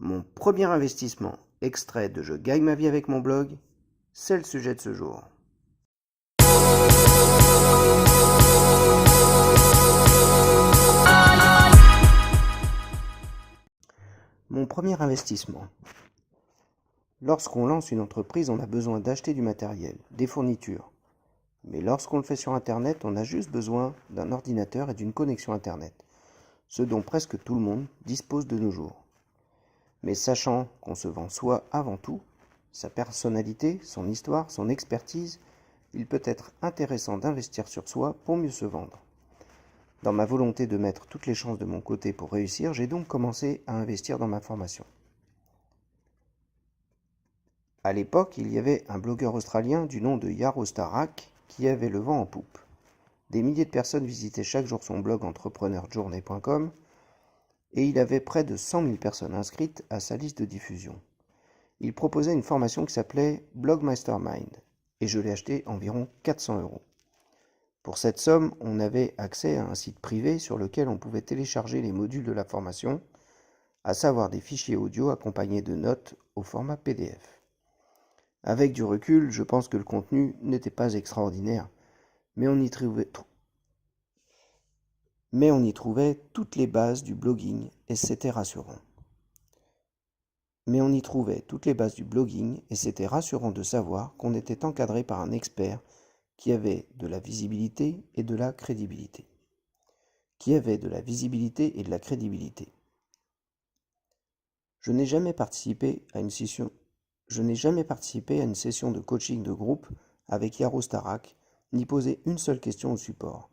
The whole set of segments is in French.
Mon premier investissement, extrait de Je gagne ma vie avec mon blog, c'est le sujet de ce jour. Mon premier investissement. Lorsqu'on lance une entreprise, on a besoin d'acheter du matériel, des fournitures. Mais lorsqu'on le fait sur Internet, on a juste besoin d'un ordinateur et d'une connexion Internet, ce dont presque tout le monde dispose de nos jours. Mais sachant qu'on se vend soi avant tout, sa personnalité, son histoire, son expertise, il peut être intéressant d'investir sur soi pour mieux se vendre. Dans ma volonté de mettre toutes les chances de mon côté pour réussir, j'ai donc commencé à investir dans ma formation. À l'époque, il y avait un blogueur australien du nom de Yaro Starak qui avait le vent en poupe. Des milliers de personnes visitaient chaque jour son blog entrepreneurjournée.com et il avait près de 100 000 personnes inscrites à sa liste de diffusion. Il proposait une formation qui s'appelait Blog Mastermind et je l'ai acheté environ 400 €. Pour cette somme, on avait accès à un site privé sur lequel on pouvait télécharger les modules de la formation, à savoir des fichiers audio accompagnés de notes au format PDF. Avec du recul, je pense que le contenu n'était pas extraordinaire, mais on y trouvait toutes les bases du blogging et c'était rassurant. De savoir qu'on était encadré par un expert qui avait de la visibilité et de la crédibilité. Je n'ai jamais participé à une session de coaching de groupe avec Yaro Starak, ni posé une seule question au support.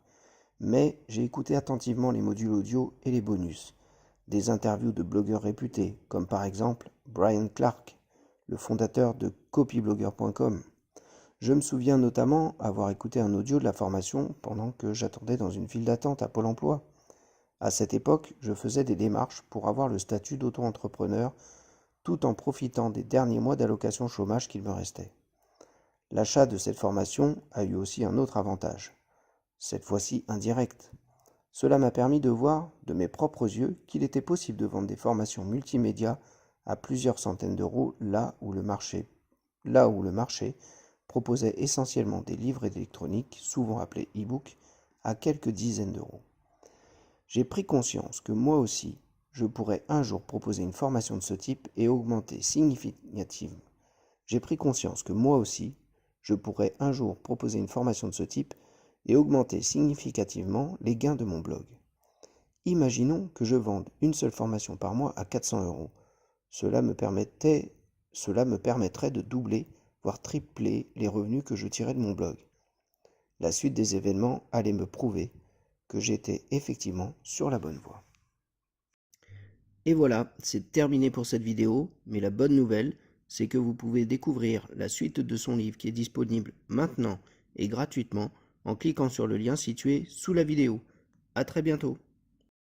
Mais j'ai écouté attentivement les modules audio et les bonus, des interviews de blogueurs réputés, comme par exemple Brian Clark, le fondateur de copyblogger.com. Je me souviens notamment avoir écouté un audio de la formation pendant que j'attendais dans une file d'attente à Pôle emploi. À cette époque, je faisais des démarches pour avoir le statut d'auto-entrepreneur tout en profitant des derniers mois d'allocation chômage qu'il me restait. L'achat de cette formation a eu aussi un autre avantage, cette fois-ci indirect. Cela m'a permis de voir de mes propres yeux qu'il était possible de vendre des formations multimédia à plusieurs centaines d'euros là où le marché proposait essentiellement des livres électroniques, souvent appelés e-books, à quelques dizaines d'euros. J'ai pris conscience que moi aussi, je pourrais un jour proposer une formation de ce type et augmenter significativement les gains de mon blog. Imaginons que je vende une seule formation par mois à 400 €. Cela me permettrait de doubler, voire tripler les revenus que je tirais de mon blog. La suite des événements allait me prouver que j'étais effectivement sur la bonne voie. Et voilà, c'est terminé pour cette vidéo, mais la bonne nouvelle, c'est que vous pouvez découvrir la suite de son livre qui est disponible maintenant et gratuitement en cliquant sur le lien situé sous la vidéo. À très bientôt.